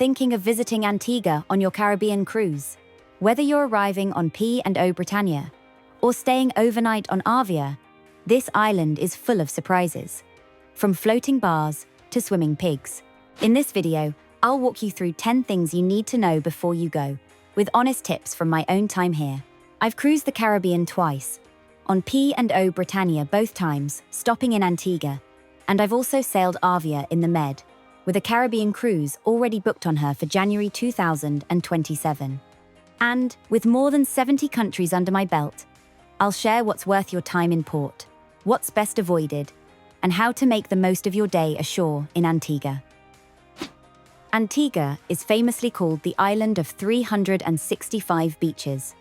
thinking of visiting Antigua on your Caribbean cruise? Whether you're arriving on P&O Britannia or staying overnight on Arvia, this island is full of surprises. From floating bars to swimming pigs. In this video, I'll walk you through 10 things you need to know before you go, with honest tips from my own time here. I've cruised the Caribbean twice, on P&O Britannia both times, stopping in Antigua, and I've also sailed Arvia in the Med, with a Caribbean cruise already booked on her for January 2027. And with more than 70 countries under my belt, I'll share what's worth your time in port, what's best avoided, and how to make the most of your day ashore in Antigua. Antigua is famously called the island of 365 beaches,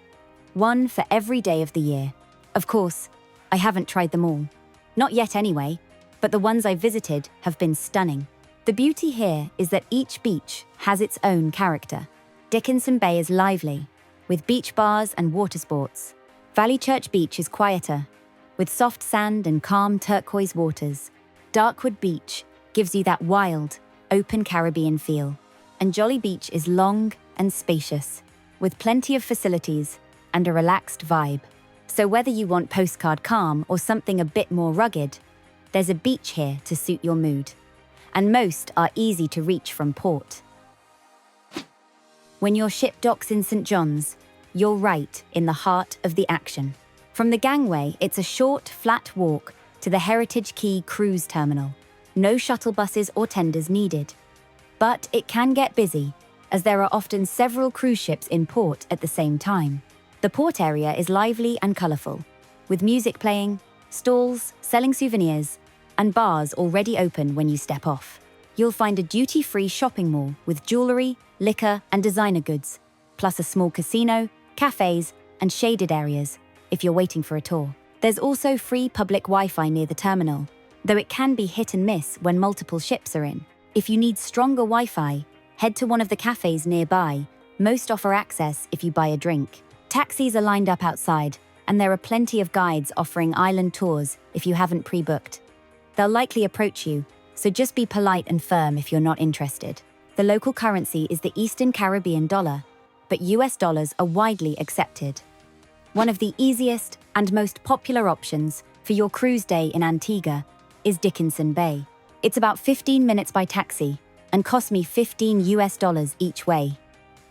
one for every day of the year. Of course, I haven't tried them all. Not yet anyway, but the ones I've visited have been stunning. The beauty here is that each beach has its own character. Dickenson Bay is lively, with beach bars and water sports. Valley Church Beach is quieter, with soft sand and calm turquoise waters. Darkwood Beach gives you that wild, open Caribbean feel. And Jolly Beach is long and spacious, with plenty of facilities and a relaxed vibe. So whether you want postcard calm or something a bit more rugged, there's a beach here to suit your mood. And most are easy to reach from port. When your ship docks in St. John's, you're right in the heart of the action. From the gangway, it's a short, flat walk to the Heritage Quay Cruise Terminal. No shuttle buses or tenders needed. But it can get busy, as there are often several cruise ships in port at the same time. The port area is lively and colourful, with music playing, stalls selling souvenirs, and bars already open when you step off. You'll find a duty-free shopping mall with jewellery, liquor, and designer goods, plus a small casino, cafes, and shaded areas if you're waiting for a tour. There's also free public Wi-Fi near the terminal, though it can be hit and miss when multiple ships are in. If you need stronger Wi-Fi, head to one of the cafes nearby. Most offer access if you buy a drink. Taxis are lined up outside, and there are plenty of guides offering island tours if you haven't pre-booked. They'll likely approach you, so just be polite and firm if you're not interested. The local currency is the Eastern Caribbean dollar, but US dollars are widely accepted. One of the easiest and most popular options for your cruise day in Antigua is Dickenson Bay. It's about 15 minutes by taxi and costs me $15 each way.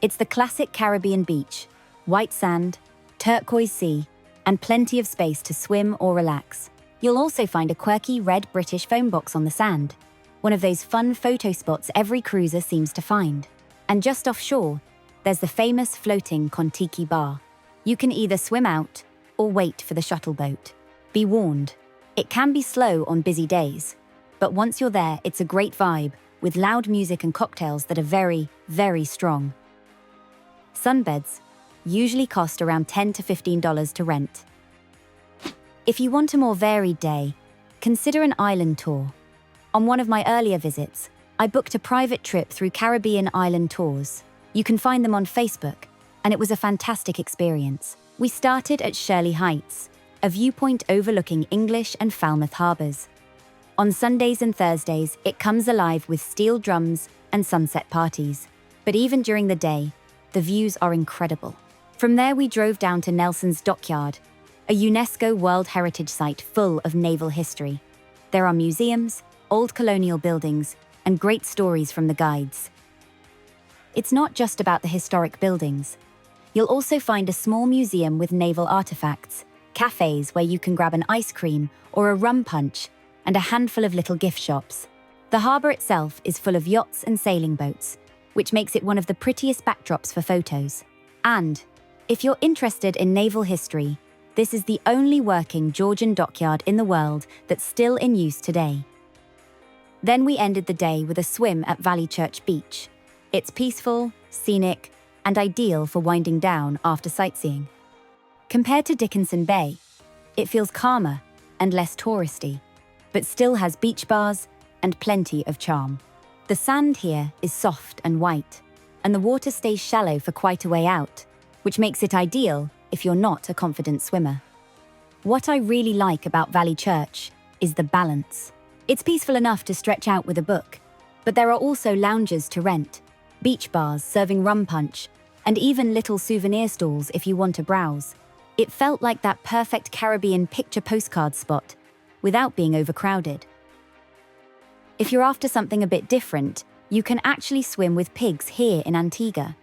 It's the classic Caribbean beach, white sand, turquoise sea, and plenty of space to swim or relax. You'll also find a quirky red British phone box on the sand, one of those fun photo spots every cruiser seems to find. And just offshore, there's the famous floating Kon-Tiki bar. You can either swim out or wait for the shuttle boat. Be warned, it can be slow on busy days, but once you're there, it's a great vibe with loud music and cocktails that are very, very strong. Sunbeds usually cost around $10 to $15 to rent. If you want a more varied day, consider an island tour. On one of my earlier visits, I booked a private trip through Caribbean Island Tours. You can find them on Facebook, and it was a fantastic experience. We started at Shirley Heights, a viewpoint overlooking English and Falmouth harbours. On Sundays and Thursdays, it comes alive with steel drums and sunset parties. But even during the day, the views are incredible. From there, we drove down to Nelson's Dockyard, a UNESCO World Heritage Site full of naval history. There are museums, old colonial buildings, and great stories from the guides. It's not just about the historic buildings. You'll also find a small museum with naval artifacts, cafes where you can grab an ice cream or a rum punch, and a handful of little gift shops. The harbour itself is full of yachts and sailing boats, which makes it one of the prettiest backdrops for photos. And if you're interested in naval history, this is the only working Georgian dockyard in the world that's still in use today. Then we ended the day with a swim at Valley Church Beach. It's peaceful, scenic, and ideal for winding down after sightseeing. Compared to Dickenson Bay, it feels calmer and less touristy, but still has beach bars and plenty of charm. The sand here is soft and white, and the water stays shallow for quite a way out, which makes it ideal if you're not a confident swimmer. What I really like about Valley Church is the balance. It's peaceful enough to stretch out with a book, but there are also lounges to rent, beach bars serving rum punch, and even little souvenir stalls if you want to browse. It felt like that perfect Caribbean picture postcard spot, without being overcrowded. If you're after something a bit different, you can actually swim with pigs here in Antigua.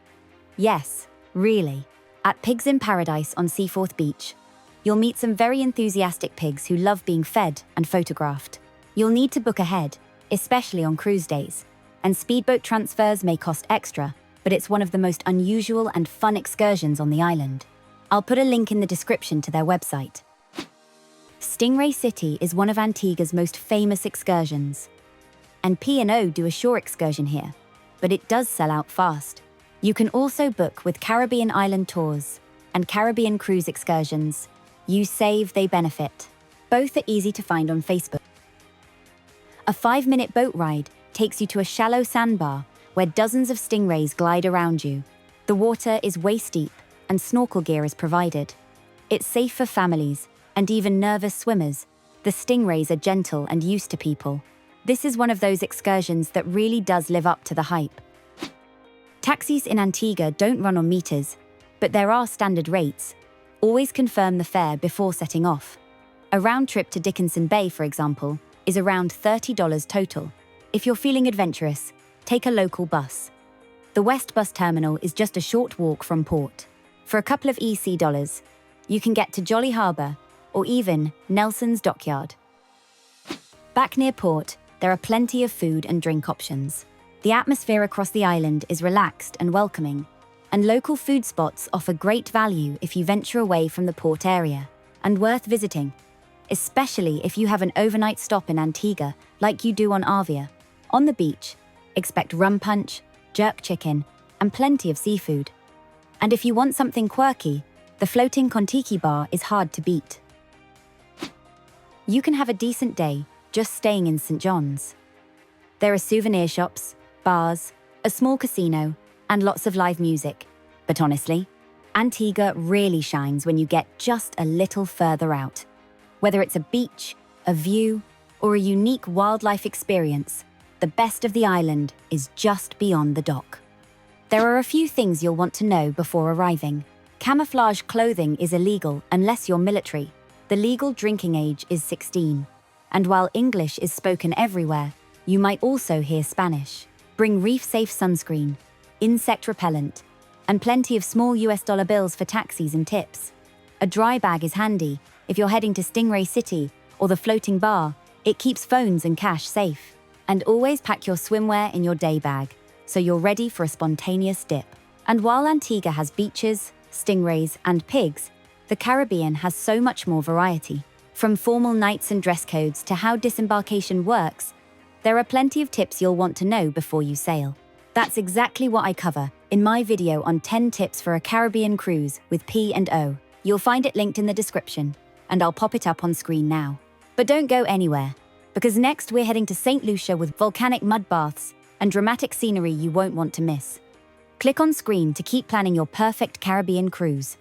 Yes, really. At Pigs in Paradise on Seaforth Beach, you'll meet some very enthusiastic pigs who love being fed and photographed. You'll need to book ahead, especially on cruise days, and speedboat transfers may cost extra, but it's one of the most unusual and fun excursions on the island. I'll put a link in the description to their website. Stingray City is one of Antigua's most famous excursions, and P&O do a shore excursion here, but it does sell out fast. You can also book with Caribbean Island Tours and Caribbean Cruise Excursions. You save, they benefit. Both are easy to find on Facebook. A 5-minute boat ride takes you to a shallow sandbar where dozens of stingrays glide around you. The water is waist-deep and snorkel gear is provided. It's safe for families and even nervous swimmers. The stingrays are gentle and used to people. This is one of those excursions that really does live up to the hype. Taxis in Antigua don't run on meters, but there are standard rates. Always confirm the fare before setting off. A round trip to Dickenson Bay, for example, is around $30 total. If you're feeling adventurous, take a local bus. The West Bus Terminal is just a short walk from port. For a couple of EC dollars, you can get to Jolly Harbour or even Nelson's Dockyard. Back near port, there are plenty of food and drink options. The atmosphere across the island is relaxed and welcoming, and local food spots offer great value if you venture away from the port area, and worth visiting, especially if you have an overnight stop in Antigua like you do on Arvia. On the beach, expect rum punch, jerk chicken, and plenty of seafood. And if you want something quirky, the floating Kontiki bar is hard to beat. You can have a decent day just staying in St. John's. There are souvenir shops, bars, a small casino, and lots of live music. But honestly, Antigua really shines when you get just a little further out. Whether it's a beach, a view, or a unique wildlife experience, the best of the island is just beyond the dock. There are a few things you'll want to know before arriving. Camouflage clothing is illegal unless you're military. The legal drinking age is 16. And while English is spoken everywhere, you might also hear Spanish. Bring reef-safe sunscreen, insect repellent, and plenty of small US dollar bills for taxis and tips. A dry bag is handy if you're heading to Stingray City or the floating bar. It keeps phones and cash safe. And always pack your swimwear in your day bag, so you're ready for a spontaneous dip. And while Antigua has beaches, stingrays, and pigs, the Caribbean has so much more variety. From formal nights and dress codes to how disembarkation works, there are plenty of tips you'll want to know before you sail. That's exactly what I cover in my video on 10 tips for a Caribbean cruise with P&O. You'll find it linked in the description, and I'll pop it up on screen now. But don't go anywhere, because next we're heading to St. Lucia with volcanic mud baths and dramatic scenery you won't want to miss. Click on screen to keep planning your perfect Caribbean cruise.